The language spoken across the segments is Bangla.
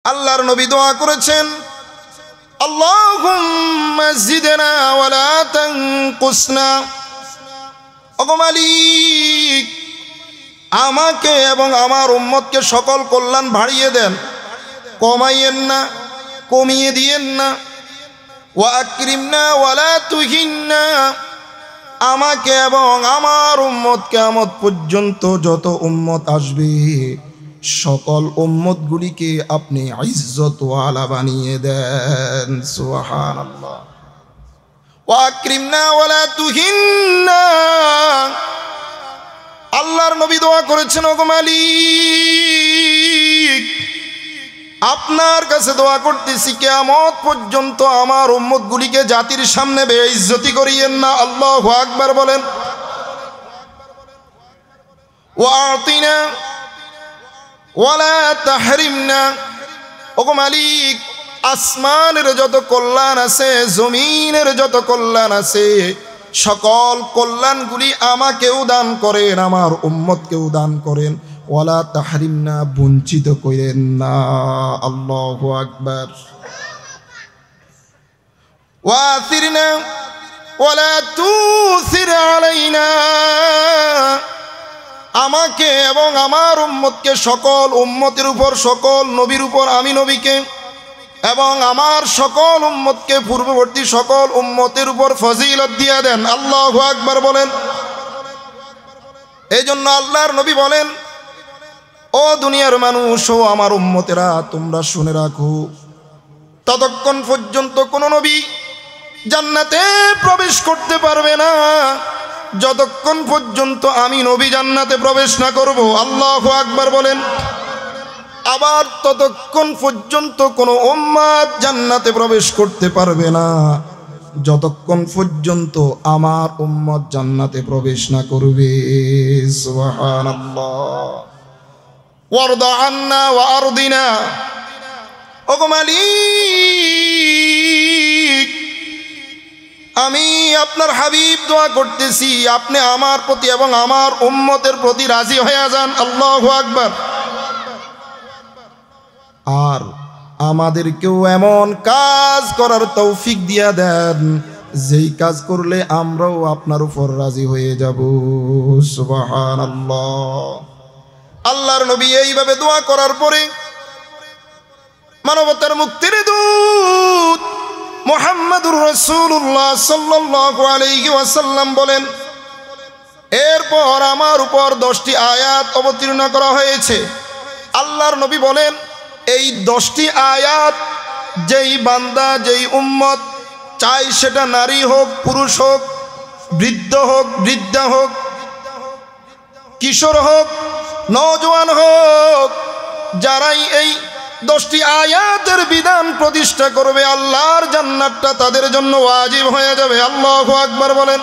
আল্লাহর নবী দোয়া করেছেন, আল্লাহুম্মা জিদনা ওয়ালা তানকুসনা। ওগো মালিক, আমাকে এবং আমার উম্মতকে সকল কল্যাণ বাড়িয়ে দেন, কমাইয়েন না, কমিয়ে দিয়েন না। ওয়া আকরিমনা ওয়ালা তুহিন্না, আমাকে এবং আমার উম্মত কিয়ামত পর্যন্ত যত উম্মত আসবে সকল উম্মতগুলিকে আপনি ইজ্জতওয়ালা বানিয়ে দেন। সুবহানাল্লাহ। ওয়া আকরিমনা ওয়ালা তুহিন্না। আল্লাহর নবী দোয়া করেছেন, ওগো মালিক, আপনার কাছে দোয়া করতেছি কিয়ামত পর্যন্ত আমার উম্মতগুলিকে জাতির সামনে বেইজ্জতি করিয়েন না। আল্লাহু আকবার বলেন। ওয়া আতিনা ওয়ালা তাহরিমনা। ওগো মালিক, আসমানের যত কল্যাণ আছে, জমিনের যত কল্যাণ আছে, সকল কল্যাণগুলি আমাকেও দান করেন, আমার উম্মতকেও দান করেন। ওয়ালা তাহরিমনা, বঞ্চিত করেন না। আল্লাহু আকবার। ওয়াসিরনা ওয়ালা তুসির আলাইনা, আমাকে এবং আমার উম্মতকে সকল উম্মতের উপর, সকল নবীর উপর আমি নবীকে এবং আমার সকল উম্মতকে পূর্ববর্তী সকল উম্মতের উপর ফজিলত দিয়ে দেন। আল্লাহু আকবার বলেন। এই জন্য আল্লাহর নবী বলেন, ও দুনিয়ার মানুষ, ও আমার উম্মতেরা, তোমরা শুনে রাখো, ততক্ষণ পর্যন্ত কোন নবী জান্নাতে প্রবেশ করতে পারবে না যতক্ষণ পর্যন্ত আমি নবী জান্নাতে প্রবেশ না করব। আল্লাহু আকবার বলেন। আবার ততক্ষণ পর্যন্ত কোনো উম্মত জান্নাতে প্রবেশ করতে পারবে না যতক্ষণ পর্যন্ত আমার উম্মত জান্নাতে প্রবেশ না করবে। সুবহানাল্লাহ। ওয়ারদা আন্না ওয়া আরদিনা। ওগো মালিক, আমি আপনার হাবিব দোয়া করতেছি, আপনি আমার প্রতি এবং আমার উম্মতের প্রতি রাজি হয়ে যান। আল্লাহু আকবার। আর আমাদেরকেও এমন কাজ করার তৌফিক দিয়া দেন যেই কাজ করলে আমরাও আপনার উপর রাজি হয়ে যাব। সুবহানাল্লাহ। আল্লাহর নবী এইভাবে দোয়া করার পরে মানবতার মুক্তির দূত মুহাম্মদুর রাসূলুল্লাহ সাল্লাল্লাহু আলাইহি ওয়াসাল্লাম বলেন, এরপর আমার উপর 10টি আয়াত অবতীর্ণ করা হয়েছে। আল্লাহর নবী বলেন, এই 10টি আয়াত যেই বান্দা, যেই উম্মত, চাই সেটা নারী হোক, পুরুষ হোক, বৃদ্ধ হোক, বৃদ্ধা হোক, কিশোর হোক, নওজোয়ান হোক, যারাই এই 10টি আয়াতের বিধান প্রতিষ্ঠা করবে, আল্লাহর জান্নাতটা তাদের জন্য ওয়াজিব হয়ে যাবে। আল্লাহু আকবার বলেন।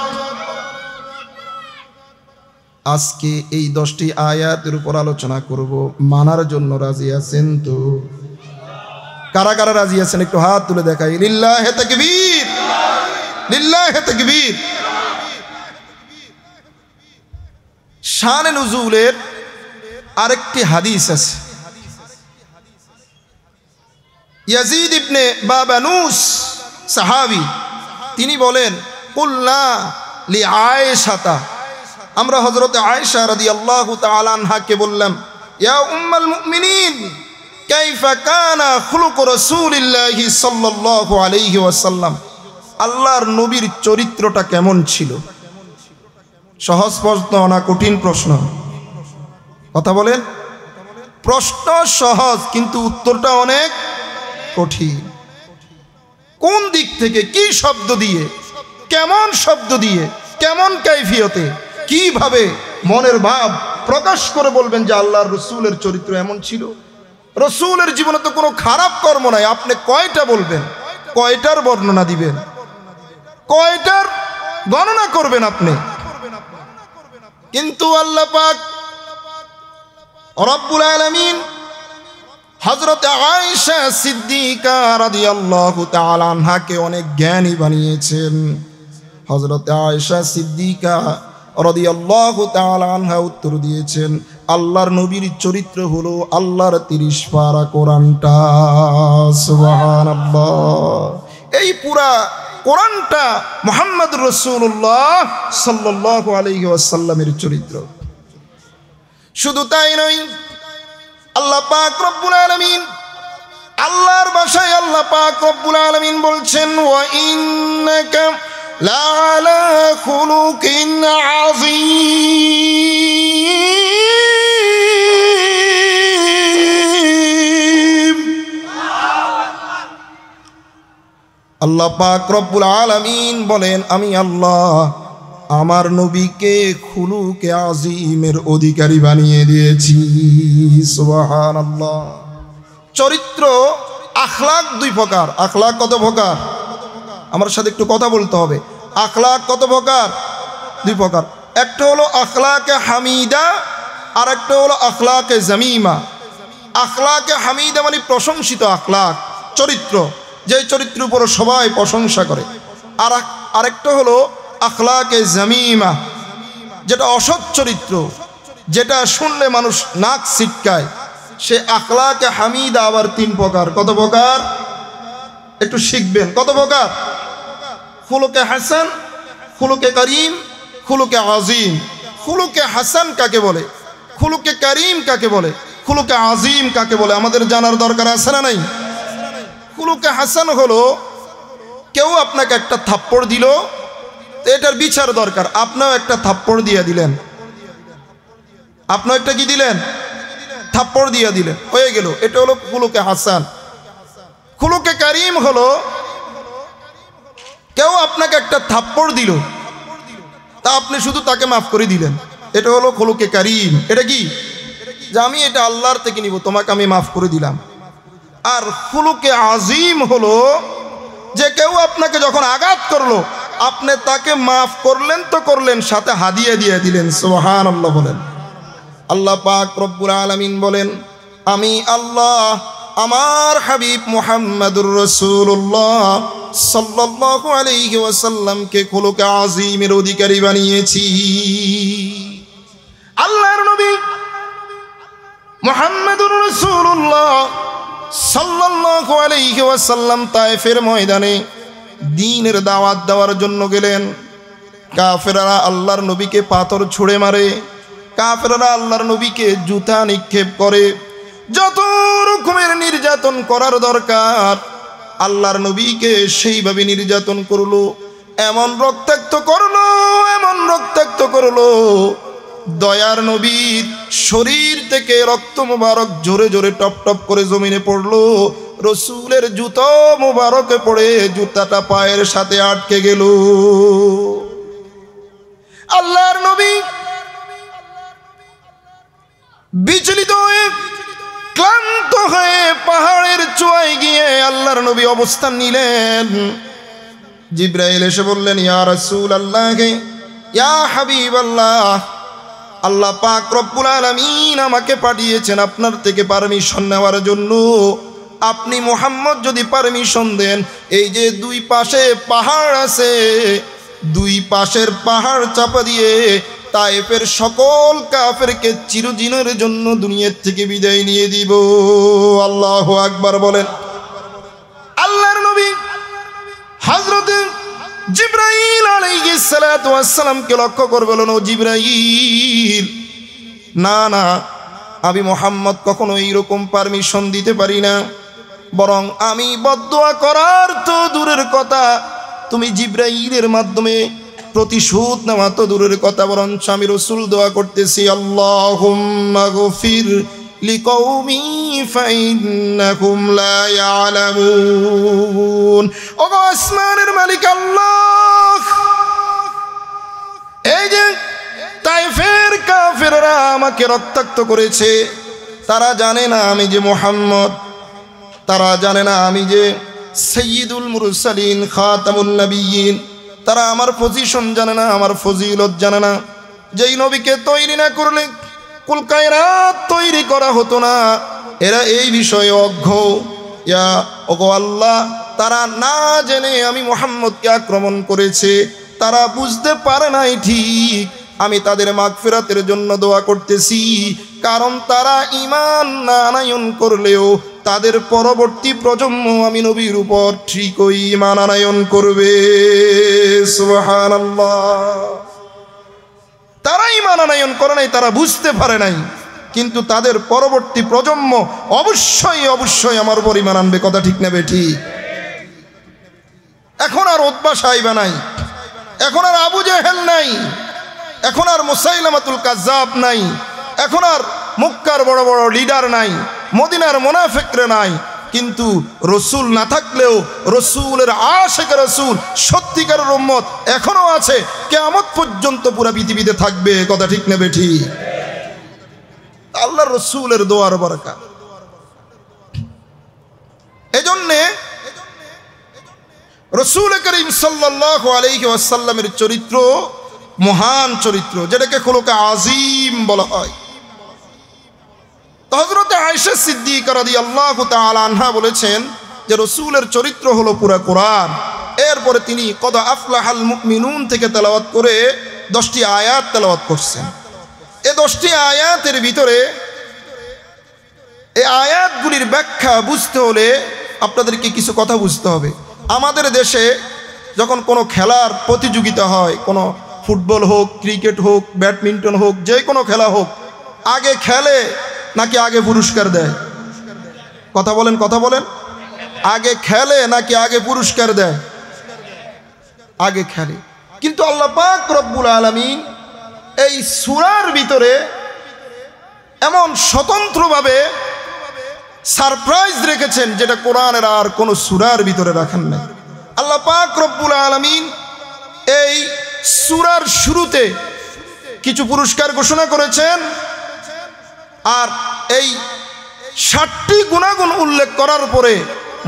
আজকে এই 10টি আয়াতের উপর আলোচনা করব। মানার জন্য রাজি আছেন তো? কারা কারা রাজি আছেন একটু হাত তুলে দেখাই। লিল্লাহে তাকবীর, লিল্লাহে তাকবীর। শানে নুজুলের আরেকটি হাদিস আছে। ইয়াজিদ ইবনে বাবানুস সাহাবী, তিনি বলেন, কুলনা লি আয়েশাতা, আমরা হযরত আয়েশা রাদিয়াল্লাহু তাআলা আনহাকে বললাম, ইয়া উম্মাল মুমিনিন, কাইফা কানা খুলুক রাসূলিল্লাহি সাল্লাল্লাহু আলাইহি ওয়াসাল্লাম, আল্লাহর নবীর চরিত্রটা কেমন ছিল? সহজ প্রশ্ন না কঠিন প্রশ্ন? কথা বলেন। প্রশ্ন সহজ কিন্তু উত্তরটা অনেক কঠিন। কোন দিক থেকে, কি শব্দ দিয়ে, কেমন শব্দ দিয়ে, কেমন কাইফিয়তে, কিভাবে মনের ভাব প্রকাশ করে বলবেন যে আল্লাহর রসুলের চরিত্র এমন ছিল? রসুলের জীবনে তো কোনো খারাপ কর্ম নাই, আপনি কয়টা বলবেন? কয়টার বর্ণনা দিবেন? কয়টার গণনা করবেন আপনি? কিন্তু আল্লাহ পাক রব্বুল আলামিন হযরত আয়েশা সিদ্দিকা রাদিয়াল্লাহু তাআলা আনহাকে অনেক জ্ঞানী বানিয়েছেন। হযরত আয়েশা সিদ্দিকা রাদিয়াল্লাহু তাআলা আনহা উত্তর দিয়েছেন, আল্লাহর নবীর চরিত্র হলো আল্লাহর 30 পারা কোরআনটা। সুবহানাল্লাহ। এই পুরা কোরআনটা মুহাম্মদুর রাসূলুল্লাহ সাল্লাল্লাহু আলাইহি ওয়াসাল্লামের চরিত্র। শুধু তাই নয়, আল্লাহ পাক রব্বুল আলামিন, আল্লাহর ভাষায় আল্লাহ পাক রব্বুল আলামিন বলছেন, ওয়া ইন্নাকা লাআলা খুলুকিন আযীম। আল্লাহ পাক রব্বুল আলামিন বলেন, আমি আল্লাহ আমার নবীকে খুলুকে আজিমের অধিকারী বানিয়ে দিয়েছি। সুবহানাল্লাহ। চরিত্র আখলাক 2 প্রকার। আখলাক কত প্রকার? আমার সাথে একটু কথা বলতে হবে। আখলাক কত প্রকার? 2 প্রকার। একটা হলো আখলাকে হামিদা, আর একটা হলো আখলাকে জামিমা। আখলাকে হামিদা মানে প্রশংসিত আখলাক, চরিত্র, যে চরিত্রের উপর সবাই প্রশংসা করে। আর আরেকটা হলো আখলাকে জামিমা, যেটা অসৎ চরিত্র, যেটা শুনলে মানুষ নাক ছিটকায়। সে আখলাকে হামিদা আবার 3 প্রকার। কত প্রকার? একটু শিখবেন। কত প্রকার? খুলুকে হাসান, খুলুকে করিম, খুলুকে আজিম। খুলুকে হাসান কাকে বলে? খুলুকে করিম কাকে বলে? খুলুকে আজিম কাকে বলে? আমাদের জানার দরকার আছে না নাই? খুলুকে হাসান হলো কেউ আপনাকে একটা থাপ্পড় দিল, তো এটার বিচার দরকার। আপনিও একটা থাপ্পড় দিয়ে দিলেন, আপনিও একটা কি দিলেন? থাপ্পড় দিয়ে দিলেন, হয়ে গেল। এটা হলো খুলুকে হাসান। খুলুকে করিম হলো কেউ আপনাকে একটা থাপ্পড় দিল, তা আপনি শুধু তাকে মাফ করে দিলেন, এটা হলো খুলুকে করিম। এটা কি? যে আমি এটা আল্লাহর থেকে নিব, তোমাকে আমি মাফ করে দিলাম। আর খুলুকে আজিম হলো যে কেউ আপনাকে যখন আঘাত করলো, আপনি তাকে মাফ করলেন তো করলেন, সাথে হাদিয়া দিয়ে দিলেন। সুবহানাল্লাহ বলেন। আল্লাহ পাক রব্বুল আলামিন বলেন, আমি আল্লাহ আমার হাবিব মুহাম্মদুর রাসূলুল্লাহ সাল্লাল্লাহু আলাইহি ওয়াসাল্লামকে খুলুকে আজিমের অধিকারী বানিয়েছি। আল্লাহর নবী মুহাম্মদুর রাসূলুল্লাহ সাল্লাল্লাহু আলাইহি ওয়াসাল্লাম তায়েফের ময়দানে দ্বীনের দাওয়াত দেওয়ার জন্য গেলেন। কাফেররা আল্লাহর নবীকে পাথর ছুঁড়ে মারে, কাফেররা আল্লাহর নবীকে জুতা নিক্ষেপ করে, যত রকমের নির্যাতন করার দরকার আল্লাহর নবীকে সেইভাবে নির্যাতন করলো। এমন রক্তাক্ত করলো, এমন রক্তাক্ত করলো, দয়ার নবীর শরীর থেকে রক্ত মুবারক জোরে জোরে টপ টপ করে জমিনে পড়লো। রসুলের জুতো মুবারকে পড়ে জুতাটা পায়ের সাথে আটকে গেল। আল্লাহর নবী বিচলিত হয়ে, ক্লান্ত হয়ে পাহাড়ের চূড়ায় গিয়ে আল্লাহর নবী অবস্থান নিলেন। জিবরাইল এসে বললেন, ইয়া রাসূলুল্লাহ, ইয়া হাবিবাল্লাহ, আল্লাহ পাক রব্বুল আলামিন আমাকে পাঠিয়েছেন আপনার থেকে পারমিশন নেওয়ার জন্য। আপনি মুহাম্মদ যদি পারমিশন দেন, এই যে 2 পাশে পাহাড় আছে, 2 পাশের পাহাড় চাপা দিয়ে তায়েফের সকল কাফেরকে চিরদিনের জন্য দুনিয়ার থেকে বিদায় নিয়ে দিব। আল্লাহু আকবার বলেন। আল্লাহর নবী হযরত জিবরাইল আলাইহিস সালাতু ওয়াস সালামকে লক্ষ্য করে বললেন, ও জিবরাইল, না না, আমি মুহাম্মদ কখনো এইরকম পারমিশন দিতে পারি না, বরং আমি বদদুয়া করার তো দূরের কথা, তুমি জিবরাইলের মাধ্যমে প্রতিশোধ নেওয়া তো দূরের কথা, বরং আমি রাসূল দোয়া করতেছি, আল্লাহুম্মা গফির লিকৌমি ফাইন্নাহুম লা ইয়ালামুন। ও আসমানের মালিক আল্লাহ, এই যে তায়েফের কাফেররা আমাকে রক্তাক্ত করেছে, তারা জানে না আমি যে মুহাম্মদ, তারা জানে না আমি যে সাইয়্যিদুল মুরসালিন খাতামুন নবিয়্যিন, তারা আমার পজিশন জানে না, আমার ফজিলত জানে না। যেই নবীকে তৈরি না করলে কুল কায়নাত তৈরি করা হতো না, এরা এই বিষয়ে অজ্ঞ। ইয়া ওগো আল্লাহ, তারা না জেনে আমি মুহাম্মদকে আক্রমণ করেছে, তারা বুঝতে পারে নাই ঠিক, আমি তাদের মাগফিরাতের জন্য দোয়া করতেছি, কারণ তারা ঈমান না আনয়ন করলেও তাদের পরবর্তী প্রজন্ম আমি নবীর উপর ঠিকই ঈমান আনয়ন করবে। সুবহানাল্লাহ। তারা ঈমান আনয়ন করে নাই, তারা বুঝতে পারে নাই, কিন্তু তাদের পরবর্তী প্রজন্ম অবশ্যই অবশ্যই আমার উপর ঈমান আনবে। কথা ঠিক না বেঠিক? এখন আর উতবা সাইবা নাই, এখন আর আবু জেহেল নাই, এখন আর মুসাইলামাতুল কাজ্জাব নাই, এখন আর মক্কার বড় বড় লিডার নাই, মদিনার মুনাফিকরা নাই। কিন্তু রসুল না থাকলেও রসুলের আশিক রসুল সত্যিকারের উম্মত এখনো আছে, কিয়ামত পর্যন্ত পুরো পৃথিবীতে থাকবে। কথা ঠিক না বেঠিক? আল্লাহর রসুলের দোয়ার বরকত। এজন্যে রসুল করিম সাল্লাল্লাহু আলাইহি ওয়াসাল্লামের চরিত্র মহান চরিত্র, যেটাকে খুলুকে আজিম বলা হয়। হযরত আয়েশা সিদ্দিকা রাদিয়াল্লাহু তাআলা আনহা বলেছেন যে রসুলের চরিত্র হলো পুরা কোরআন। এরপরে তিনি কদ আফলাহাল মুমিনুন থেকে তেলাওয়াত করে 10টি আয়াত তেলাওয়াত করছেন। এই 10টি আয়াতের ভিতরে এই আয়াতগুলির ব্যাখ্যা বুঝতে হলে আপনাদেরকে কিছু কথা বুঝতে হবে। আমাদের দেশে যখন কোনো খেলার প্রতিযোগিতা হয়, কোনো ফুটবল হোক, ক্রিকেট হোক, ব্যাডমিন্টন হোক, যে কোনো খেলা হোক, আগে খেলে নাকি আগে পুরস্কার দেয়? কথা বলেন, কথা বলেন। আগে খেলে নাকি আগে পুরস্কার দেয়? আগে খেলে। কিন্তু আল্লাহ পাক রব্বুল আলামিন এই সূরার ভিতরে এমন স্বতন্ত্রভাবে সারপ্রাইজ রেখেছেন যেটা কোরআনের আর কোনো সূরার ভিতরে রাখেন নাই। আল্লাহ পাক রব্বুল আলামিন এই সূরার শুরুতে কিছু পুরস্কার ঘোষণা করেছেন, আর এই 60টি গুণাগুণ উল্লেখ করার পরে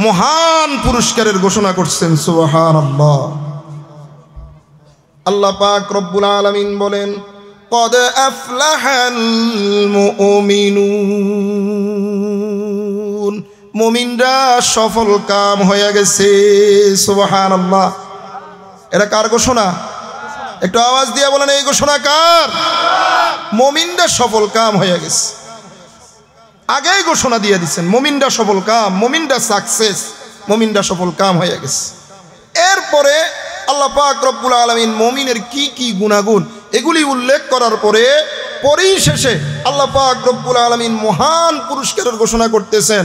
মহান পুরস্কারের ঘোষণা করছেন। সুবহানাল্লাহ। আল্লাহ পাক রব্বুল আলামিন বলেন, قد أفلح المؤمنون, মুমিনরা সফল কাম হয়ে গেছে। সুবহানাল্লাহ। এটা কার ঘোষণা? একটু আওয়াজ দিয়ে বলেন, এই ঘোষণা কার? মুমিনরা সফল কাম হয়ে গেছে। আগেই ঘোষণা দিয়ে দিচ্ছেন মুমিনরা সফল কাম, মুমিনরা সাকসেস, মুমিনরা সফল কাম হয়ে গেছে। এরপরে আল্লাহ পাক রব্বুল আলামিন মুমিনের কি কি গুণাগুণ এগুলি উল্লেখ করার পরে পরিশেষে আল্লাহ পাক রব্বুল আলামিন মহান পুরস্কারের ঘোষণা করতেছেন,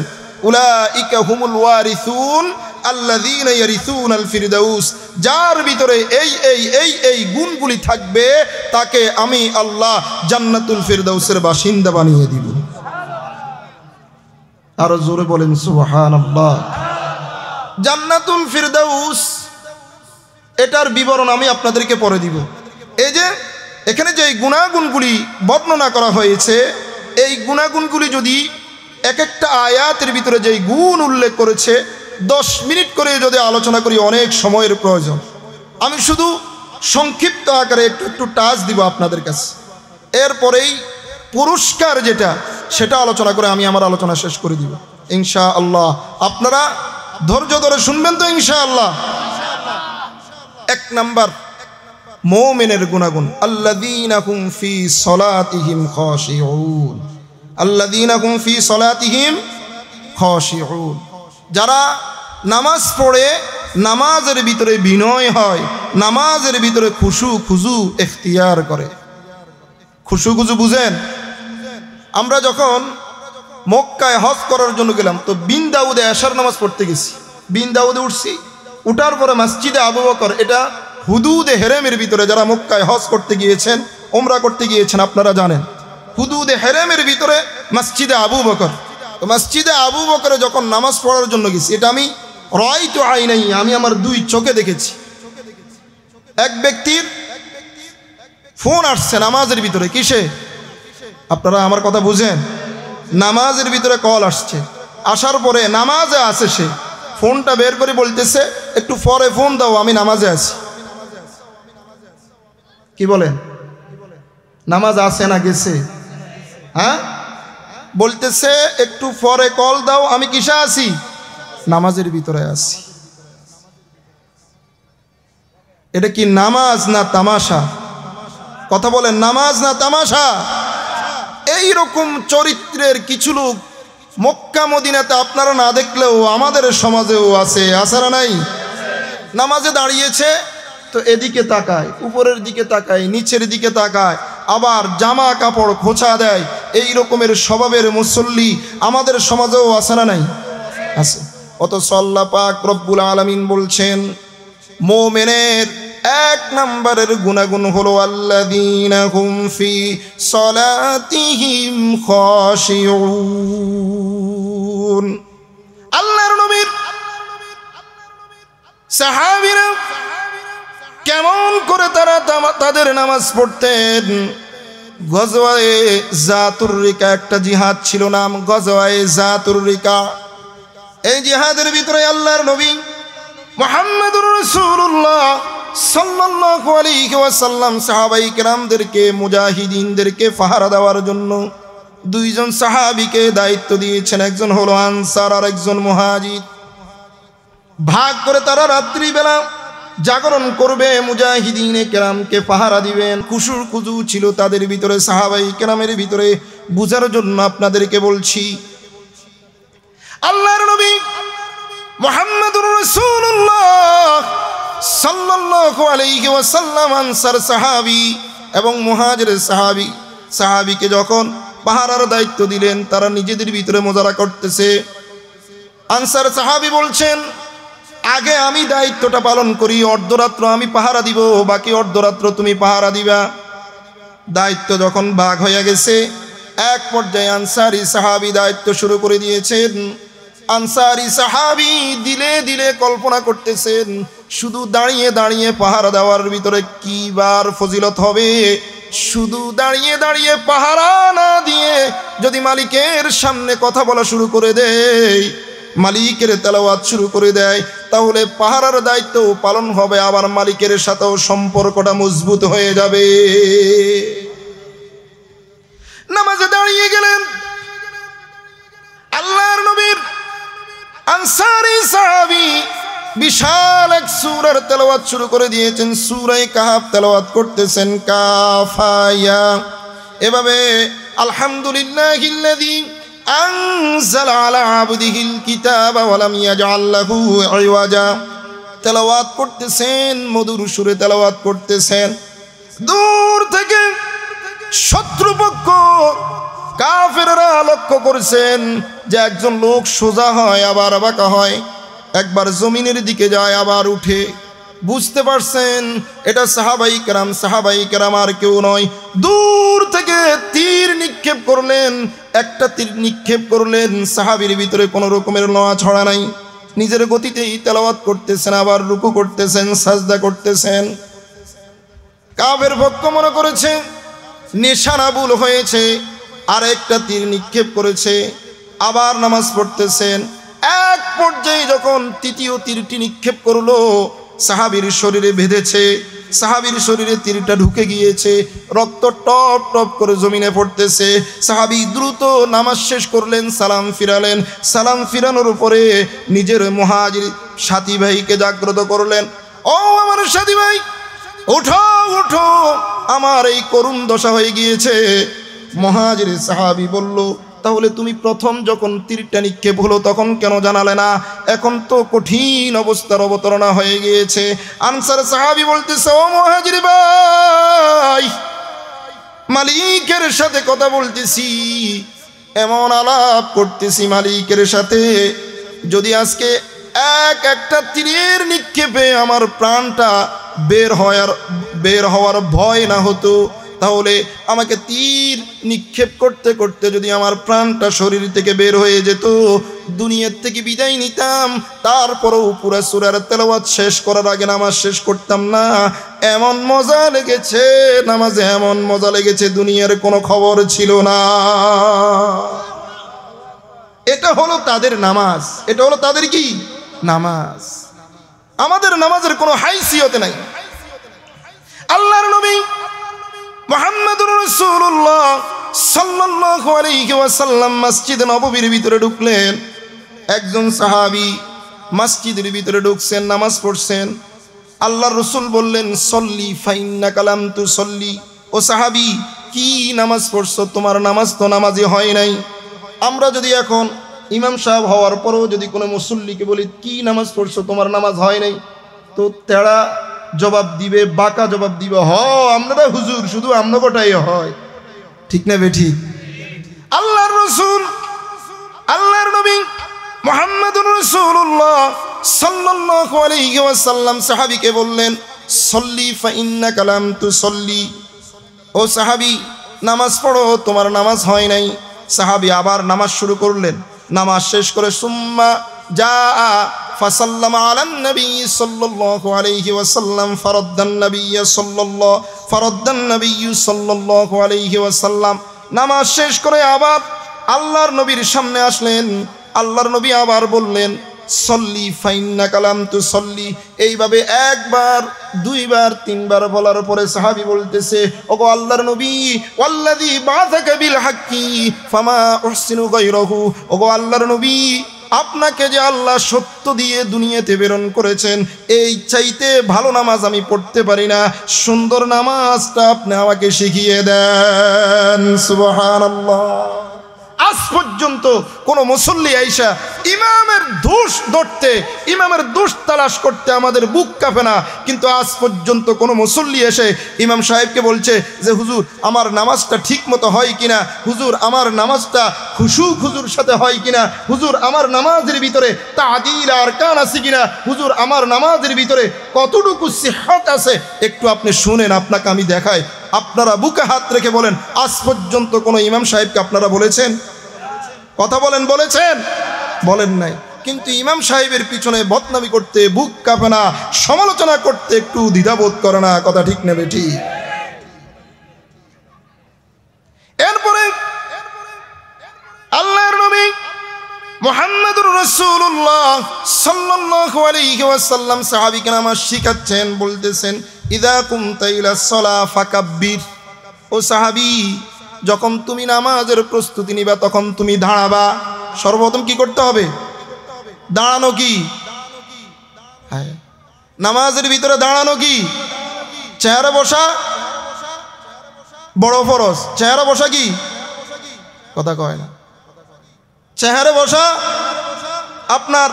উলাইকা হুমুল ওয়ারিসুন আল্লাযীনা ইয়ারিসুনাল ফিরদাউস, যার ভিতরে এই এই এই এই গুণগুলি থাকবে তাকে আমি আল্লাহ জান্নাতুল ফিরদাউসের বাসিন্দা বানিয়ে দিব। আরো জোরে বলেন সুবহানাল্লাহ। জান্নাতুল ফিরদাউস এটার বিবরণ আমি আপনাদেরকে পরে দিব। এই যে এখানে যে গুণাগুণগুলি বর্ণনা করা হয়েছে, এই গুণাগুণগুলি যদি এক একটা আয়াতের ভিতরে যেই গুণ উল্লেখ করেছে 10 মিনিট করে যদি আলোচনা করি অনেক সময়ের প্রয়োজন। আমি শুধু সংক্ষিপ্ত আকারে একটু একটু টাচ দিব আপনাদের কাছে। এরপরেই পুরস্কার যেটা সেটা আলোচনা করে আমি আমার আলোচনা শেষ করে দিব ইনশাআল্লাহ। আপনারা ধৈর্য ধরে শুনবেন তো ইনশাআল্লাহ। 1 নাম্বার মুমিনের গুণাগুণ, আল্লাযীনা হুম ফি সলাতিহিম খাশিউন, আল্লাযীনা হুম ফি সলাতিহিম খাশিউন, যারা নামাজ পড়ে নামাজের ভিতরে বিনয় হয়, নামাজের ভিতরে খুশু খুজু ইখতিয়ার করে। খুশু খুজু বুঝেন? আমরা যখন মক্কায় হজ করার জন্য গেলাম তো বিন দাউদে এশার নামাজ পড়তে গেছি, বিন দাউদে উঠছি, উঠার পরে মসজিদে আবু বকর, এটা হুদুদে হেরেমের ভিতরে, যারা মক্কায় হজ করতে গিয়েছেন, ওমরা করতে গিয়েছেন আপনারা জানেন, হুদুদে হেরেমের ভিতরে মসজিদে আবু বকর। তো মসজিদে আবু বকরে যখন নামাজ পড়ার জন্য গেছি, এটা আমি রায়তু আইনাই, আমি আমার 2 চোখে দেখেছি। এক ব্যক্তির ফোন আসছে নামাজের ভিতরে। কিসে? আপনারা আমার কথা বুঝেন? নামাজের ভিতরে কল আসছে। আসার পরে নামাজে আছে, সে ফোনটা বের করে বলতেছে, একটু পরে ফোন দাও, আমি নামাজে আছি। কি বলেন? নামাজ আছে না গেছে? হ্যাঁ, বলতেছে একটু পরে কল দাও, আমি কিসে আছি? নামাজের ভিতরে আছি। এটা কি নামাজ না তামাশা? কথা বলেন, নামাজ না তামাশা? এই রকম চরিত্রের কিছু লোক মক্কা মদিনাতে আপনারা না দেখলেও আমাদের সমাজেও আছে, আছে না নাই? নামাজে দাঁড়িয়েছে তো এদিকে তাকায়, উপরের দিকে তাকায়, নিচের দিকে তাকায়, আবার জামা কাপড় খোঁচা দেয়। এই রকমের স্বভাবের মুসল্লি আমাদের সমাজেও আছে না নাই? আছে। অথচ আল্লাহ পাক রব্বুল আলামিন বলছেন মুমিনের এক নম্বরের গুণাগুণ হলো আল্লাযীনা হুম ফি সলাতিহিম খাশিউন। আল্লাহর নবীর সাহাবীরা কেমন করে তারা তাদের নামাজ পড়তেন। গজওয়ায়ে জাতুর রিকা একটা জিহাদ ছিল, নাম গজওয়ায়ে জাতুর রিকা। এই জিহাদের ভিতরে আল্লাহর নবী মুহাম্মদুর রাসূলুল্লাহ সাল্লাল্লাহু আলাইহি ওয়াসাল্লাম সাহাবায়ে কেরামদেরকে, মুজাহিদিনদেরকে পাহারা দেওয়ার জন্য দুইজন সাহাবীকে দায়িত্ব দিয়েছেন। একজন হলো আনসার আর একজন মুহাজির। ভাগ করে তারা রাত্রিবেলা জাগরণ করবে, মুজাহিদিনে কেরামকে পাহারা দিবেন। কুসুর কুজু ছিল তাদের ভিতরে, সাহাবায়ে কেরামের ভিতরে। বুঝার জন্য আপনাদেরকে বলছি, আল্লাহর নবী মুহাম্মদুর রাসূলুল্লাহ সাল্লাল্লাহু আলাইহি ওয়াসাল্লাম আনসার সাহাবী এবং মুহাজির সাহাবীকে যখন পাহারার দায়িত্ব দিলেন, তারা নিজেদের ভিতরে মোজারা করতেছে। আনসার সাহাবী বলছেন, আগে আমি দায়িত্বটা পালন করি, অর্ধরাত্র আমি পাহারা দিব, বাকি অর্ধরাত্র তুমি পাহারা দিবা। দায়িত্ব যখন ভাগ হয়ে গেছে, এক পর্যায়ে আনসারি সাহাবী দায়িত্ব শুরু করে দিয়েছেন। আনসারি সাহাবী দিলে দিলে কল্পনা করতেছেন, শুধু দাঁড়িয়ে দাঁড়িয়ে পাহারা দেওয়ার ভিতরে কি বার ফজিলত হবে। শুধু দাঁড়িয়ে দাঁড়িয়ে পাহারা না দিয়ে যদি মালিকের সামনে কথা বলা শুরু করে দেয়, মালিকের তেলাওয়াত শুরু করে দেয়, তাহলে পাহারার দায়িত্ব পালন হবে, আবার মালিকের সাথেও সম্পর্কটা মজবুত হয়ে যাবে। নামাজে দাঁড়িয়ে গেলেন। আল্লাহর নবীর আনসারী সাহাবী বিশাল এক সূরার তেলাওয়াত শুরু করে দিয়েছেন। সূরা কাহফ তেলাওয়াত করতেছেন, কাফায়া। এভাবে আলহামদুলিল্লাহিল্লাযী আনজালা আলা আবদিহিল কিতাবা ওয়া লাম ইয়াজআল লাহু ইওয়াজা তেলাওয়াত করতেছেন, মধুর সুরে তেলাওয়াত করতেছেন। দূর থেকে শত্রুপক্ষ কাফেররা লক্ষ্য করছেন যে একজন লোক সোজা হয় আবার বাঁকা হয়, একবার জমিনের দিকে যায় আবার উঠে। বুঝতে পারছেন এটা সাহাবাই কেরাম আর কেউ নয়। দূর থেকে তীর নিক্ষেপ করলেন, একটা তীর নিক্ষেপ করলেন, সাহাবীর ভিতরে কোনো রকমের নড়াচড়া নাই, নিজের গতিতেই তেলাওয়াত করতেছেন, আবার রুকু করতেছেন, সাজদা করতেছেন। কাফের পক্ষ মনে করেছে নিশানা ভুল হয়েছে, আর একটা তীর নিক্ষেপ করেছে, আবার নামাজ পড়তেছেন। এক পর্যায়ে যখন তৃতীয় তীরটি নিক্ষেপ করলো, সাহাবীর শরীরে বেঁধেছে, সাহাবীর শরীরে তীরটা ঢুকে গিয়েছে, রক্ত টপ টপ করে জমিনে পড়তেছে। সাহাবী দ্রুত নামাজ শেষ করলেন, সালাম ফিরালেন। সালাম ফিরানোর উপরে নিজের মুহাজির সাথী ভাইকে জাগ্রত করলেন, ও আমার সাথী ভাই, ওঠো ওঠো, আমার এই করুণ দশা হয়ে গিয়েছে। মুহাজির সাহাবী বলল, তাহলে তুমি প্রথম যখন তীরটা নিক্ষেপ হলো তখন কেন জানালে না? এখন তো কঠিন অবস্থার অবতারণা হয়ে গিয়েছে। আনসার সাহাবী বলতেছে, ও মুহাজির ভাই, মালিকের সাথে কথা বলতেছি, এমন আলাপ করতেছি মালিকের সাথে, যদি আজকে একটা তীরের নিক্ষেপে আমার প্রাণটা বের হওয়ার ভয় না হতো, তাহলে আমাকে তীর নিক্ষেপ করতে করতে যদি আমার প্রাণটা শরীর থেকে বের হয়ে যেত, দুনিয়ার থেকে বিদায় নিতাম, তারপরেও পুরা সূরার তেলাওয়াত শেষ করার আগে নামাজ শেষ করতাম না। এমন মজা লেগেছে নামাজে, এমন মজা লেগেছে, দুনিয়ার কোনো খবর ছিল না। এটা হলো তাদের নামাজ, এটা হলো তাদের কি নামাজ। আমাদের নামাজের কোনো হাইসিয়ত নাই। আল্লাহর নবী মুহাম্মদুর রাসূলুল্লাহ সাল্লাল্লাহু আলাইহি ওয়াসাল্লাম মসজিদে নববীর ভিতরে ঢুকলেন। একজন সাহাবী মসজিদের ভিতরে ঢুকছেন, নামাজ পড়ছেন। আল্লাহর রাসূল বললেন, সল্লি ফাইন্নাকা লাম তুসল্লি, ও ও সাহাবী, কি নামাজ পড়ছো? তোমার নামাজ তো নামাজই হয় নাই। আমরা যদি এখন ইমাম সাহেব হওয়ার পরেও যদি কোনো মুসল্লিকে বলি কি নামাজ পড়ছো, তোমার নামাজ হয় নাই, তো তেড়া জবাব দিবে, বাঁকা জবাব দিবে, আপনারা হুজুর শুধু আমনগোটাই হয়। ঠিক না বেঠিক? আল্লাহর রাসূল, আল্লাহর নবী মুহাম্মদুর রাসূলুল্লাহ সাল্লাল্লাহু আলাইহি ওয়াসাল্লাম সাহাবীকে বললেন, সল্লি ফা ইন্নাকা লাম তুসল্লি। ও সাহাবী, নামাজ পড়ো, তোমার নামাজ হয় নাই। সাহাবী আবার নামাজ শুরু করলেন। নামাজ শেষ করে সুম্মা জাআ ফাসাল্লামা আলান নবী সাল্লাল্লাহু আলাইহি ওয়াসাল্লাম ফারাদ্দান নবী সাল্লাল্লাহু আলাইহি ওয়াসাল্লাম। নামাজ শেষ করে আবার আল্লাহর নবীর সামনে আসলেন। আল্লাহর নবী আবার বললেন, সল্লি ফাইন্নাকা লাম তুসল্লি। এইভাবে একবার, দুইবার, তিনবার বলার পরে সাহাবী বলতেছে, ওগো আল্লাহর নবী, ওয়াল্লাযী বা'আসাকা বিল হাক্কি ফামা উহসিনু গায়রাহু। ওগো আল্লাহর নবী, আপনাকে যে আল্লাহ সত্য দিয়ে দুনিয়াতে প্রেরণ করেছেন, এই চাইতে ভালো নামাজ আমি পড়তে পারি না, সুন্দর নামাজটা আপনি আমাকে শিখিয়ে দেন। সুবহানাল্লাহ। আজ পর্যন্ত কোন মুসল্লি আইসা ইমামের দোষ ধরতে, ইমামের দোষ তালাশ করতে আমাদের বুক কাঁপে না, কিন্তু আজ পর্যন্ত কোন মুসল্লি এসে ইমাম সাহেবকে বলছে যে হুজুর আমার নামাজটা ঠিক মতো হয় কিনা, হুজুর আমার নামাজটা খুশুর সাথে হয় কিনা, হুজুর আমার নামাজের ভিতরে তাদিল আর কান আছে কিনা, হুজুর আমার নামাজের ভিতরে কতটুকু সিহত আছে, একটু আপনি শুনেন, আপনাকে আমি দেখাই। আপনারা বুকে হাত রেখে বলেন, আজ পর্যন্ত কোনো ইমাম সাহেবকে আপনারা বলেছেন? কথা বলেন, বলেছেন? বলেন নাই। কিন্তু ইমাম সাহেবের পিছনে বদনামি করতে বুক কাঁপে না, সমালোচনা করতে একটু দ্বিধাবোধ করে না। কথা ঠিক নেবে ঠিক? এরপরে আল্লাহর নবী মুহাম্মদুর রাসূলুল্লাহ সাল্লাল্লাহু আলাইহি ওয়াসাল্লাম সাহাবীকে নামাজ শিখাচ্ছেন, বলতেছেন, ইযা কুমতা ইলাস সালাহ ফাকাব্বির। ও সাহাবী, যখন তুমি নামাজের প্রস্তুতি নিবা তখন তুমি দাঁড়াবা। সর্বপ্রথম কি করতে হবে? দাঁড়ানো। কি নামাজের ভিতরে দাঁড়ানো? কি চেহারা বসা বড় ফরজ। চেহারা বসা কি? কথা কয় না। চেহারা বসা আপনার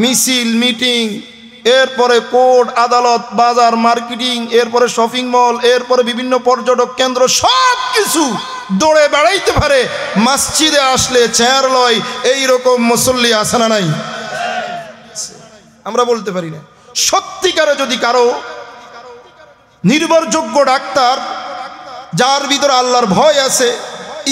মিছিল, মিটিং, এরপরে কোর্ট, আদালত, বাজার, মার্কেটিং, এরপরে শপিং মল, এরপরে বিভিন্ন পর্যটক কেন্দ্র, সব কিছু দৌড়ে বেড়াইতে পারে, মসজিদে আসলে চেয়ার লয়, এইরকম মুসল্লি আছে না নাই? আমরা বলতে পারি না। সত্যিকারে যদি কারো নির্ভরযোগ্য ডাক্তার, যার ভিতরে আল্লাহর ভয় আছে,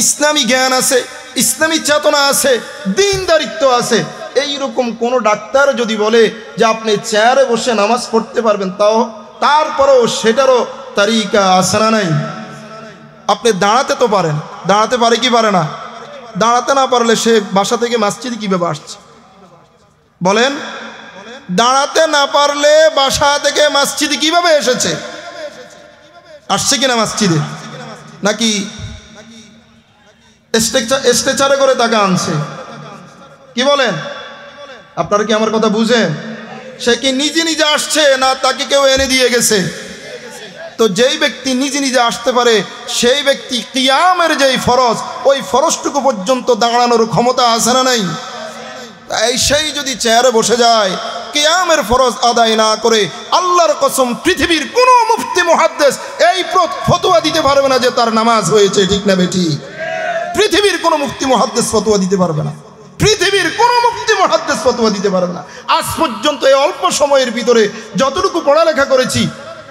ইসলামী জ্ঞান আছে, ইসলামী চেতনা আছে, দ্বীনদারিত্ব আছে, এইরকম কোন ডাক্তার যদি বলে যে আপনি চেয়ারে বসে নামাজ পড়তে পারবেন, তারপরেও সেটারও তারিকা আছে না নাই? আপনি দাঁড়াতে তো পারেন, দাঁড়াতে পারে কি পারে না? দাঁড়াতে না পারলে সে বাসা থেকে মসজিদে কিভাবে আসছে? বলেন, দাঁড়াতে না পারলে বাসা থেকে মসজিদে কিভাবে এসেছে? আসছে কিনা মসজিদে? নাকি স্ট্রেচারে করে তাকে আনছে? কি বলেন? আপনারা কি আমার কথা বুঝেন? সে কি নিজে নিজে আসছে না তাকে কেউ এনে দিয়ে গেছে? তো যেই ব্যক্তি নিজে নিজে আসতে পারে সেই ব্যক্তি কিয়ামের যেই ফরজ, ওই ফরজটুকু পর্যন্ত দাঁড়ানোর ক্ষমতা আছে না নাই? এই সেই যদি চেয়ারে বসে যায়, কিয়ামের ফরজ আদায় না করে, আল্লাহর কসম পৃথিবীর কোনো মুফতি মুহাদ্দিস এই ফতোয়া দিতে পারবে না যে তার নামাজ হয়েছে। ঠিক না বেঠিক? পৃথিবীর কোনো মুফতি মুহাদ্দিস ফতোয়া দিতে পারবে না। পৃথিবীর কোনো মুফতি মুহাদ্দিস ফতোয়া দিতে পারবে না। আজ পর্যন্ত এই অল্প সময়ের ভিতরে যতটুকু পড়ালেখা করেছি,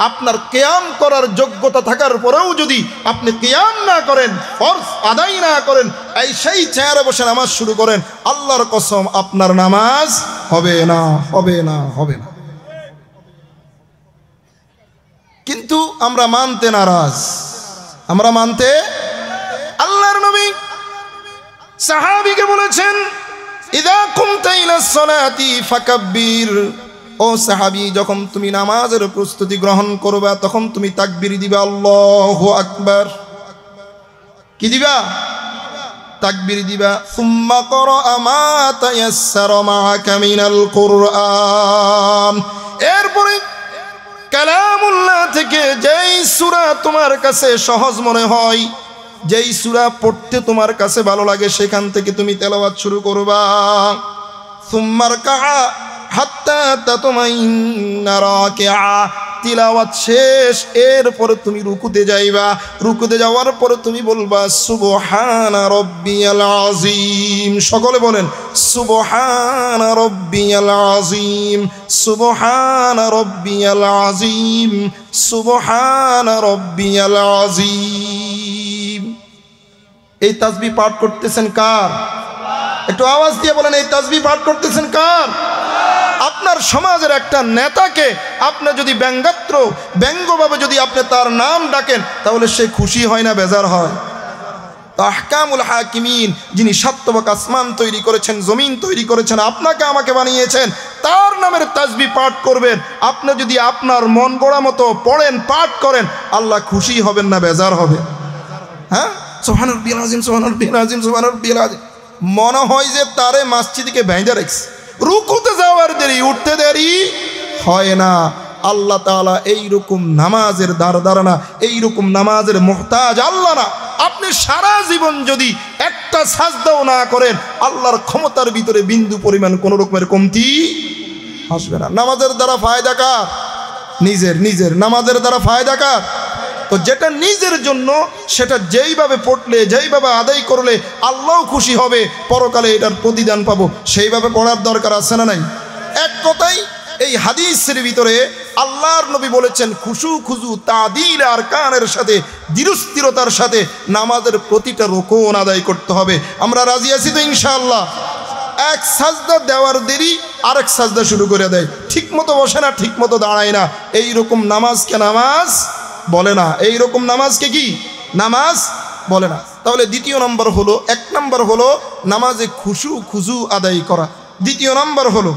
আপনার কিয়াম করার যোগ্যতা থাকার পরেও যদি আপনি কিয়াম না করেন, ফরজ আদায় না করেন, এই সেই চেয়ারে বসে নামাজ শুরু করেন, আল্লাহর কসম আপনার নামাজ হবে না, হবে না, হবে না। কিন্তু আমরা মানতে নারাজ, আমরা মানতে। আল্লাহর নবী সাহাবীকে বলেছেন, ইযা কুমতা ইলাস সালাতি ফাকাব্বির। ও সাহাবী, যখন তুমি নামাজের প্রস্তুতি গ্রহণ করবা তখন তুমি তাকবীর দিবা, আল্লাহু আকবার। কি দিবা? তাকবীর দিবা। সুম্মা ক্বরা মা তায়াসসারা মাআকা মিনাল কুরআন। এরপরে কালামুল্লাহ থেকে যেই সূরা তোমার কাছে সহজ মনে হয়, যেই সূরা পড়তে তোমার কাছে ভালো লাগে, সেখান থেকে তুমি তেলাওয়াত শুরু করবা। সুম্মার কাআ হাত্তা তাতমাইন্না রাকিআ, তিলাওয়াত শেষ, এরপরে তুমি রুকুতে যাইবা। রুকুতে যাওয়ার পরে তুমি বলবা সুবহানা রাব্বিয়াল আযীম। সকলে বলেন সুবহানা রাব্বিয়াল আযীম, সুবহানা রাব্বিয়াল আযীম, সুবহানা রাব্বিয়াল আযীম। এই তাসবিহ পাঠ করতেছেন কার? একটু আওয়াজ দিয়ে বলেন, এই তাসবিহ পাঠ করতেছেন কার? আপনার সমাজের একটা নেতাকে আপনি যদি ব্যঙ্গভাবে যদি আপনি তার নাম ডাকেন, তাহলে সে খুশি হয় না বেজার হয়? তো আহকামুল হাকিমিন, যিনি সাতবক আসমান তৈরি করেছেন, জমিন তৈরি করেছেন, আপনাকে আমাকে বানিয়েছেন, তার নামের তাসবিহ পাঠ করবেন। আপনি যদি আপনার মন গড়া মতো পড়েন, পাঠ করেন, আল্লাহ খুশি হবেন না বেজার হবে? হ্যাঁ, সুবহান রাব্বিয়াল আযীম, সুবহান রাব্বিয়াল আযীম, সুবহান রাব্বিয়াল আযীম। মনে হয় যে তারে মসজিদকে বাইন্ধা রাখছে। রুকুতে যাওয়ার দেরি, উঠতে দেরি হয় না। আল্লাহ তাআলা এইরকম নামাজের ধারণা, এইরকম নামাজের মুহতাজ আল্লাহ না। আপনি সারা জীবন যদি একটা সাজদাও না করেন, আল্লাহর ক্ষমতার ভিতরে বিন্দু পরিমাণ কোনো রকমের কমতি আসবে না। নামাজের দ্বারা ফায়দা কার? নিজের। নামাজের দ্বারা ফায়দা কার? তো যেটা নিজের জন্য, সেটা যেইভাবে পড়লে, যেইভাবে আদায় করলে আল্লাহ খুশি হবে, পরকালে এটার প্রতিদান পাবো, সেইভাবে পড়ার দরকার আছে না নাই? এক কথাই এই হাদিসের ভিতরে আল্লাহর নবী বলেছেন, খুজু তাদিল আর কানের সাথে, ধীরস্থিরতার সাথে নামাজের প্রতিটা রুকুন আদায় করতে হবে। আমরা রাজি আছি তো ইনশাআল্লাহ? এক সাজদা দেওয়ার দেরি আরেক সাজদা শুরু করে দেয়, ঠিক মতো বসে না, ঠিক মতো দাঁড়ায় না। এইরকম নামাজকে নামাজ বলে না। এইরকম নামাজকে কি নামাজ বলে না। তাহলে দ্বিতীয় নম্বর হলো, এক নম্বর হলো নামাজে খুজু আদায় করা। দ্বিতীয় নম্বর হলো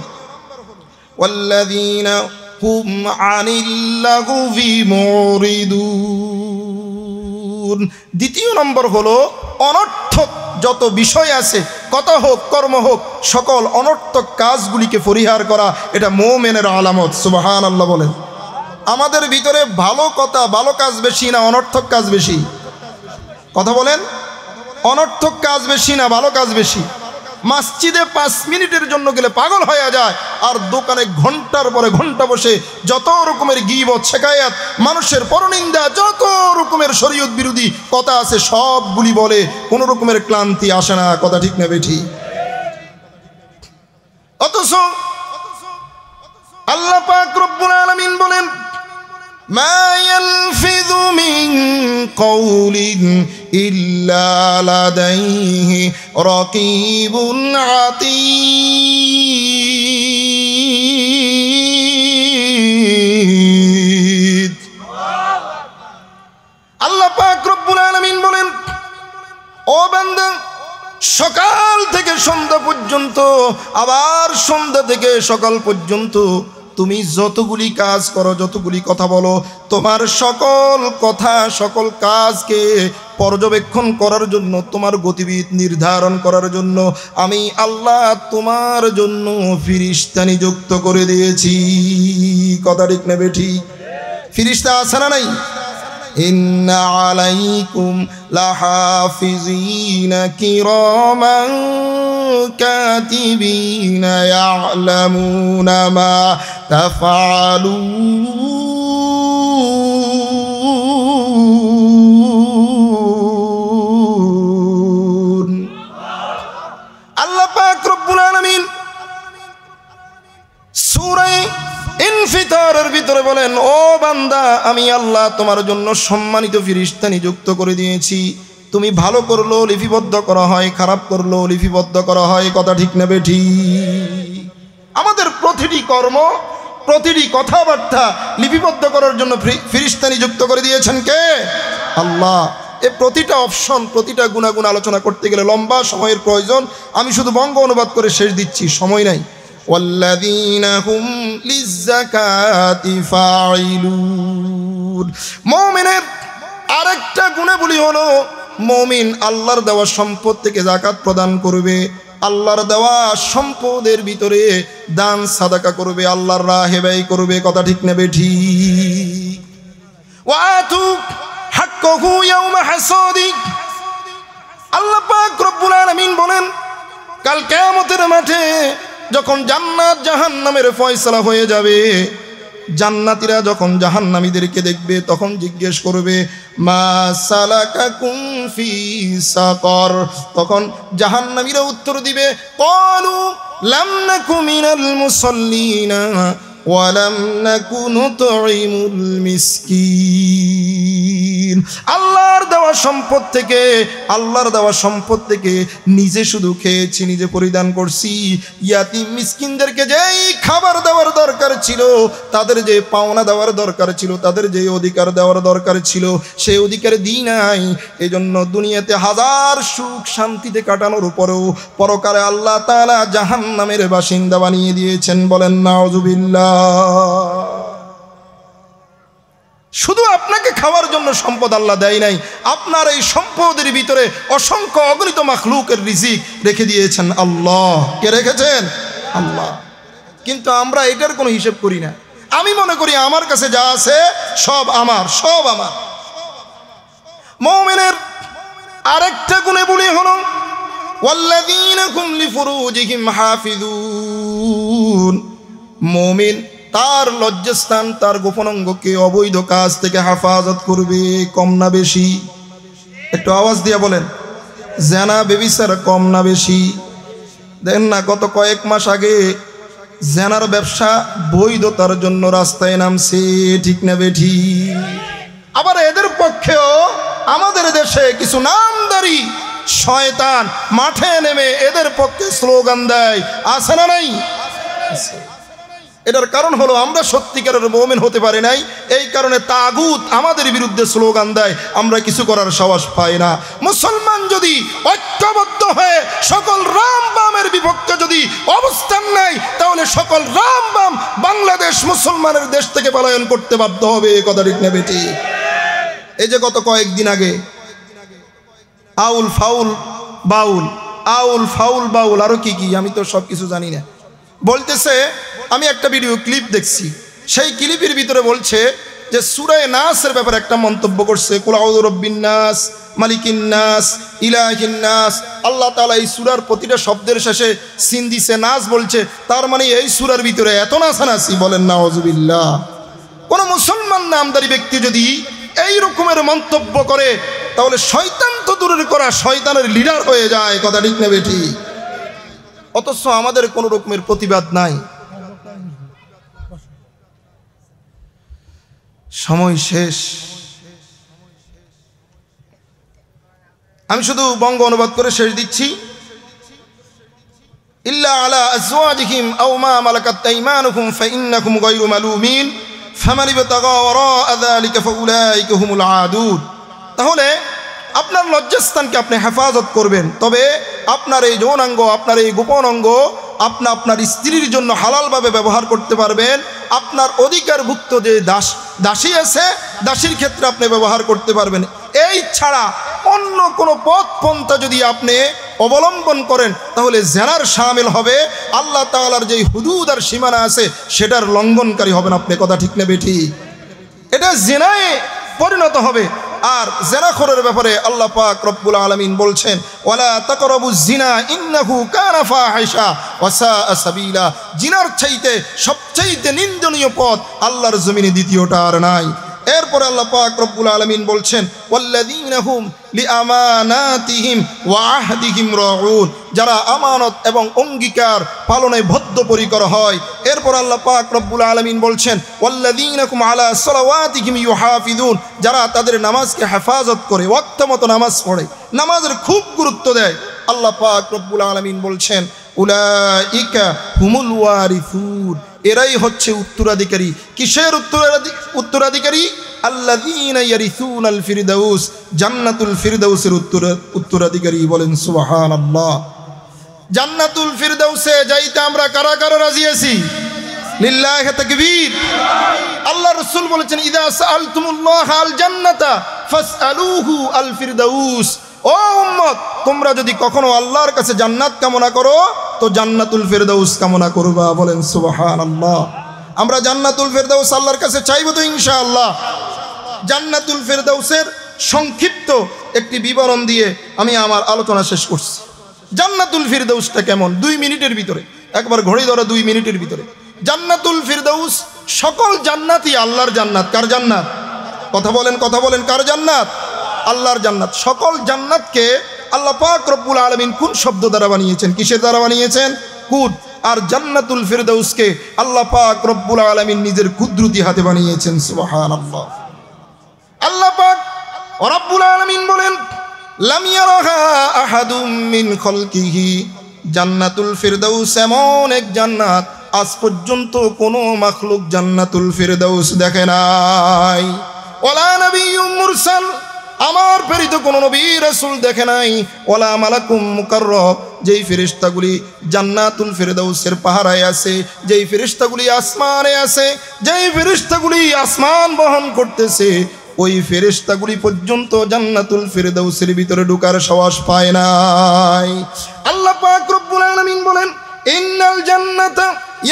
ওয়াল্লাযীনা হুম আনিল লাগবি মুরিদুন। দ্বিতীয় নম্বর হলো অনর্থক যত বিষয় আছে, কথা হোক, কর্ম হোক, সকল অনর্থক কাজগুলিকে পরিহার করা, এটা মুমিনের আলামত। সুবহানাল্লাহ বলেন। আমাদের ভিতরে ভালো কথা, ভালো কাজ বেশি না অনর্থক কাজ বেশি? কথা বলেন। অনর্থক কাজ বেশি না ভালো কাজ বেশি? মসজিদে 5 মিনিটের জন্য গেলে পাগল হয়ে যায়, আর দোকানে ঘন্টার পরে ঘন্টা বসে যত রকমের গীবত, শিকায়াত, মানুষের পরনিন্দা, যত রকমের শরীয়ত বিরোধী কথা আছে সবগুলি বলে, কোনো রকমের ক্লান্তি আসে না। কথা ঠিক না বেঠি? অথচ আল্লাহ পাক রব্বুল আলামিন বলেন, মা ইয়ালফিযু মিন কওলিন ইল্লা লাদাইহি রাকীবুন আতীদ। আল্লাহ পাক রব্বুল আলামিন বলেন, ও বান্দা, সকাল থেকে সন্ধ্যা পর্যন্ত, আবার সন্ধ্যা থেকে সকাল পর্যন্ত তুমি যতগুলি কাজ করো, যতগুলি কথা বলো, তোমার সকল কথা, সকল কাজকে পর্যবেক্ষণ করার জন্য, তোমার গতিবিধি নির্ধারণ করার জন্য আমি আল্লাহ তোমার জন্য ফিরিস্তা নিযুক্ত করে দিয়েছি। কথা ঠিক নেবে ঠিক? ফিরিস্তা আছে না নাই? ইন্না আলাইকুম লাহাফিজিনা কিরামান কাতিবিনা ইয়ালামুনা মা তাফআলুন। আল্লাহ পাক রব্বুল আলামিন সূরা ইনফিতারের ভিতরে বলেন, ও বান্দা, আমি আল্লাহ তোমার জন্য সম্মানিত ফেরেশতা নিযুক্ত করে দিয়েছি। তুমি ভালো করলো লিপিবদ্ধ করা হয়, খারাপ করলো লিপিবদ্ধ করা হয়। কথা ঠিক না বেঠি? আমাদের প্রতিটি কর্ম, প্রতিটি কথাবার্তা লিপিবদ্ধ করার জন্য ফেরেশতা নিযুক্ত করে দিয়েছেন কে? আল্লাহ। এই প্রতিটা অপশন, প্রতিটা গুণাগুণ আলোচনা করতে গেলে লম্বা সময়ের প্রয়োজন। আমি শুধু বঙ্গ অনুবাদ করে শেষ দিচ্ছি, সময় নাই। ওয়াল্লাযীনা হুম লিয-যাকাতি ফাঈলুন। মুমিনের আরেকটা গুণাবলী হলো, মুমিন আল্লাহর দেওয়া সম্পদ থেকে যাকাত প্রদান করবে। আল্লাহর দেওয়া সম্পদের ভিতরে দান সাদাকা করবে, আল্লাহর রাহে ব্যয় করবে। কথা ঠিক না বেঠিক? ওয়াতু হাক্কাহু ইয়াউমা হাসাদি। আল্লাহ পাক রব্বুল আলামিন বলেন, কাল কিয়ামতের মাঠে যখন জান্নাত জাহান্নামের ফয়সালা হয়ে যাবে, জান্নাতীরা যখন জাহান্নামীদেরকে দেখবে তখন জিজ্ঞেস করবে, মা সালাকাকুম ফি সাকর। তখন জাহান্নামীরা উত্তর দিবে, ক্বালু লাম নাকু মিনাল মুসাল্লিনা ওয়া লাম নাকু নুতঈমুল মিসকিন। আল্লাহর দেওয়া সম্পদ থেকে নিজে শুধু খেয়েছি, নিজে পরিধান করছি, ইয়াতিম মিসকিনদেরকে যেই খাবার দেওয়ার দরকার ছিল, তাদের যে পাওনা দেওয়ার দরকার ছিল, তাদের যে অধিকার দেওয়ার দরকার ছিল, সেই অধিকার দিই নাই। এজন্য দুনিয়াতে হাজার সুখ শান্তিতে কাটানোর উপরেও পরকালে আল্লাহ তাআলা জাহান্নামের বাসিন্দা বানিয়ে দিয়েছেন। বলেন নাউজুবিল্লাহ। শুধু আপনাকে খাওয়ার জন্য সম্পদ আল্লাহ দেয় নাই, আপনার এই সম্পদের ভিতরে অসংখ্য অগণিত মাখলুকের রিজিক রেখে দিয়েছেন আল্লাহ। কে রেখেছেন? আল্লাহ। কিন্তু আমরা এটার কোনো হিসেব করি না। আমি মনে করি আমার কাছে যা আছে সব আমার। মুমিনের আরেকটা গুণে বলি হলো, ওয়াল্লাযীনা হুম লিফুরুজিহিম হাফিজুন। মুমিন তার লজ্জাস্থান, তার গোপন অঙ্গকে অবৈধ কাজ থেকে হেফাজত করবে। কম না বেশি? একটু আওয়াজ দিয়ে বলেন, জেনা বেবিচার কম না বেশি? দেখেন না, গত কয়েক মাস আগে জেনার ব্যবসা বৈধতার জন্য রাস্তায় নামছে, ঠিক না বেঠি? আবার এদের পক্ষেও আমাদের দেশে কিছু নামদারি শয়তান মাঠে নেমে এদের পক্ষে স্লোগান দেয়, আছে না নাই? এটার কারণ হলো আমরা সত্যিকারের মুমিন হতে পারি নাই, এই কারণে তাগুত আমাদের বিরুদ্ধে স্লোগান দেয়, আমরা কিছু করার সাহস পাই না। মুসলমান যদি ঐক্যবদ্ধ হয়ে সকল রামবামের বিপক্ষে যদি অবস্থান নেয়, তাহলে সকল রামবাম বাংলাদেশ মুসলমানের দেশ থেকে পলায়ন করতে বাধ্য হবে। কথা ঠিক না বেটি? এই যে গত কয়েকদিন আগে আউল ফাউল বাউল আরো কি আমি তো সব কিছু জানি না বলতেছে। আমি একটা ভিডিও ক্লিপ দেখছি, সেই ক্লিপের ভিতরে বলছে যে সূরা নাসের ব্যাপারে একটা মন্তব্য করছে, কুল আউযু বিরাব্বিন নাস মালিকিন নাস ইলাহিন নাস। আল্লাহ তাআলা এই সূরার প্রতিটা শব্দের শেষে সিন দিছে, নাস বলছে, তার মানে এই সূরার ভিতরে এত নাসানাসি। বলেন নাউজুবিল্লাহ। কোন মুসলমান নামদারি ব্যক্তি যদি এই রকমের মন্তব্য করে, তাহলে শয়তান তো দূরের করা, শয়তানের লিডার হয়ে যায়। কথা ঠিক না বেটি? অথচ আমাদের কোনো রকমের প্রতিবাদ নাই। সময় শেষ। আমি শুধু বঙ্গ অনুবাদ করে শেষ দিচ্ছি। ইল্লা আলা আজওয়াজিহিম আও মা মালাকাত আইমানুহুম ফাইন্নাকুম গায়রু মালুমিন ফামান ইবতাগা ওয়ারাআ যালিকা ফাউলাইকা হুমুল আদুন। তাহলে আপনার লজ্জাস্থানকে আপনি হেফাজত করবেন, তবে আপনার এই যৌনাঙ্গ, আপনার এই গোপন অঙ্গ আপনার স্ত্রীর জন্য হালালভাবে ব্যবহার করতে পারবেন। আপনার অধিকারভুক্ত যে দাসী আছে, দাসীর ক্ষেত্রে আপনি ব্যবহার করতে পারবেন। এই ছাড়া অন্য কোনো পথ পন্থা যদি আপনি অবলম্বন করেন, তাহলে জেনার শামিল হবে। আল্লাহ তাআলার যে হুদুদ আর সীমানা আছে সেটার লঙ্ঘনকারী হবেন আপনি। কথা ঠিক না বেঠি? এটা জিনায় পরিণত হবে। আর জিনাখোরের ব্যাপারে আল্লাহ পাক রব্বুল আলামিন বলছেন, ওয়ালা তাকরাবুজ জিনা ইন্নাহু কানা ফাহিশা ওয়া সাআ সাবিলা। জিনার চাইতে সবচাইতে নিন্দনীয় পথ আল্লাহর জমিনে দ্বিতীয়টা আর নাই। এরপরে আল্লাহ পাক রব্বুল আলামিন বলছেন, ওয়াল্লাযীনা হুম লিআমানাতিহিম ওয়া আহদিহিম রাউন। যারা আমানত এবং অঙ্গীকার পালনে বদ্ধপরিকর হয়। এরপর আল্লাহ পাক রব্বুল আলামিন বলছেন, ওয়াল্লাযীনা হুম আলা সালাওয়াতিহিম ইউহাফিজুন। যারা তাদের নামাজকে হেফাজত করে, ওয়াক্ত মতো নামাজ পড়ে, নামাজের খুব গুরুত্ব দেয়। আল্লাহ পাক রব্বুল আলামিন বলছেন, উলাইকা হুমুল ওয়ারিসুন। এরাই হচ্ছে উত্তরাধিকারী। কিসের উত্তরাধিকারী? আল্লাযীনা ইয়ারিসুনাল ফিরদাউস। জান্নাতুল ফিরদাউসের উত্তরাধিকারী। বলেন সুবহানাল্লাহ। জান্নাতুল ফিরদাউসে যাইতে আমরা কারা কারা রাজি আছি? লিল্লাহি তাকবীর। আল্লাহ রাসূল বলেছেন, ইযা সাআলতুমুল্লাহ আল জান্নাতা ফাসআলুহু আল ফিরদাউস। ও ও উম্মত, তোমরা যদি কখনো আল্লাহর কাছে জান্নাত কামনা করো তো জান্নাতুল ফেরদাউস কামনা করবা। বলেন সুবহানাল্লাহ। আমরা জান্নাতুল ফেরদাউস আল্লাহর কাছে চাইবো তো ইনশাআল্লাহ। জান্নাতুল ফেরদাউসের সংক্ষিপ্ত একটি বিবরণ দিয়ে আমি আমার আলোচনা শেষ করছি। জান্নাতুল ফেরদাউসটা কেমন, 2 মিনিটের ভিতরে, একবার ঘড়ি ধরো 2 মিনিটের ভিতরে। জান্নাতুল ফেরদাউস, সকল জান্নাতই আল্লাহর জান্নাত। কার জান্নাত? কথা বলেন, কথা বলেন, কার জান্নাত? আল্লাহর জান্নাত। সকল জান্নাতকে আল্লাহ পাক রব্বুল আলামিন কোন শব্দ দ্বারা বানিয়েছেন? কিসের দ্বারা বানিয়েছেন? কুদ। আর জান্নাতুল ফেরদাউসকে আল্লাহ পাক রব্বুল আলামিন নিজের কুদরতি হাতে বানিয়েছেন। সুবহানাল্লাহ। আল্লাহ পাক রব্বুল আলামিন বলেন, লাম ইয়ারাহা আহাদুম মিন খালকিহি। জান্নাতুল ফেরদাউস এমন এক জান্নাত, আজ পর্যন্ত কোনো মাখলুক জান্নাতুল ফেরদাউস দেখে নাই। ওয়ালা নবিয়্যুম মুরসাল, আমার প্রেরিত কোন নবী রাসূল দেখে নাই। ওয়ালা মালাকুম মুকাররব, যেই ফেরেশতাগুলি জান্নাতুল ফেরদাউসের পাহারায় আছে, যেই ফেরেশতাগুলি আসমানে আছে, যেই ফেরেশতাগুলি আসমান বহন করতেছে, ওই ফেরেশতাগুলি পর্যন্ত জান্নাতুল ফেরদাউসের ভিতরে ঢোকার সাহস পায় নাই। আল্লাহ পাক রব্বুল আলামিন বলেন, ইন্নাল জান্নাতা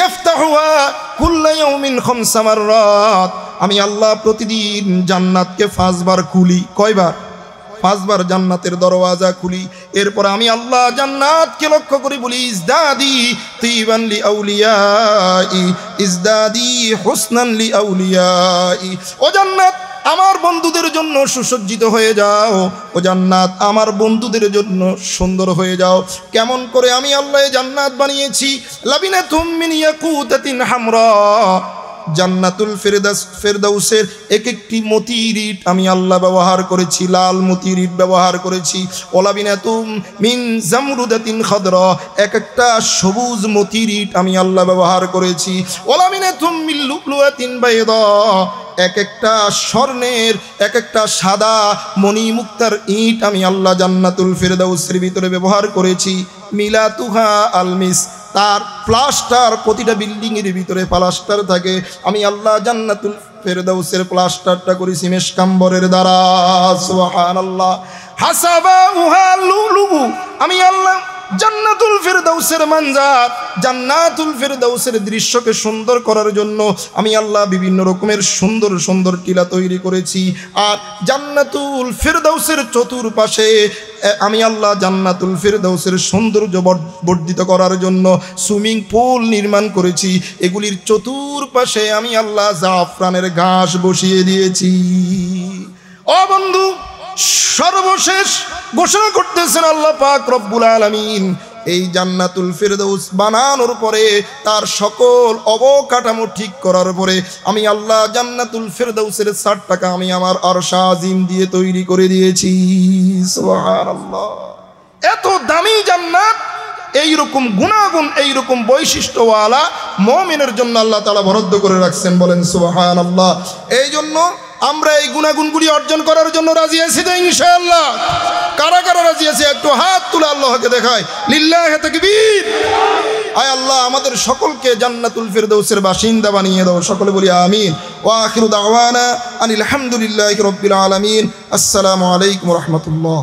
ইফতাহুহা কুল্লা ইয়াউমিন 5 মাররাত। আমি আল্লাহ প্রতিদিন জান্নাতকে 5 বার খুলি। কয়বার? 5 বার জান্নাতের দরওয়াজা খুলি। এরপর আমি আল্লাহ জান্নাতকে লক্ষ্য করে বলি, ইজদাদি তিবান লি আউলিয়াই, ইজদাদি হুসনান লি আউলিয়াই। ও জান্নাত, আমার বন্ধুদের জন্য সুসজ্জিত হয়ে যাও। ও জান্নাত, আমার বন্ধুদের জন্য সুন্দর হয়ে যাও। কেমন করে আমি আল্লাহ জান্নাত বানিয়েছি? লাবিনাতুম মিন ইয়াকুতাতিন হামরা। জান্নাতুল ফেরদাউসের এক একটি মতির ইট আমি আল্লাহ ব্যবহার করেছি, লাল মতির ইট ব্যবহার করেছি। ওলাবিনাতুম মিন জামরুদাতিন খাদরা, এক একটা সবুজ মতির ইট আমি আল্লাহ ব্যবহার করেছি। ওলাবিনাতুম মিন লুবলুয়াতিন বাইদা, এক একটা স্বর্ণের, এক একটা সাদা মণিমুক্তার ইট আমি আল্লাহ জান্নাতুল ফেরদাউসের ভিতরে ব্যবহার করেছি। মিলাতুহা আলমিস, তার প্লাস্টার, প্রতিটা বিল্ডিংয়ের ভিতরে প্লাস্টার থাকে। আমি আল্লাহ জান্নাতুল ফেরদাউসের প্লাস্টারটা করেছি মেশকাম্বরের দ্বারা। সুবহানাল্লাহ। হাসাবাউহা লুলুবু, আমি আল্লাহ জান্নাতুল ফেরদাউসের মানজার, জান্নাতুল ফেরদাউসের দৃশ্যকে সুন্দর করার জন্য আমি আল্লাহ বিভিন্ন রকমের সুন্দর সুন্দর টিলা তৈরি করেছি। আর জান্নাতুল ফেরদাউসের চতুর্পাশে আমি আল্লাহ জান্নাতুল ফেরদাউসের সৌন্দর্য বর্ধিত করার জন্য সুইমিং পুল নির্মাণ করেছি। এগুলির চতুর্পাশে আমি আল্লাহ জাফরানের ঘাস বসিয়ে দিয়েছি। ও বন্ধু, সর্বশেষ ঘোষণা করতেছেন আল্লাহ পাক রব্বুল আলামিন, এই জান্নাতুল ফেরদাউস বানানোর পরে, তার সকল অবকাঠামো ঠিক করার পরে আমি আল্লাহ জান্নাতুল ফেরদাউসের 60 টাকা আমি আমার আরশ আজিম দিয়ে তৈরি করে দিয়েছি। সুবহানাল্লাহ। এত দামি জান্নাত, এইরকম গুণাগুণ, এইরকম বৈশিষ্ট্যওয়ালা মুমিনের জন্য আল্লাহ তাআলা বরাদ্দ করে রাখছেন। বলেন সুবহানাল্লাহ। এই জন্য আমরা এই গুণাগুণগুলি অর্জন করার জন্য রাজি আছি তো ইনশাআল্লাহ? কারা কারা রাজি আছে একটু হাত তুলে আল্লাহকে দেখায়। লিল্লাহি তাকবীর। আয় আল্লাহ, আমাদের সকলকে জান্নাতুল ফেরদাউসের বাসিন্দা বানিয়ে দাও। সকলে বলি আমিন। ওয়া আখিরু দাওয়ানা আনিল হামদুলিল্লাহি রাব্বিল আলামিন। আসসালামু আলাইকুম ওয়া রাহমাতুল্লাহ।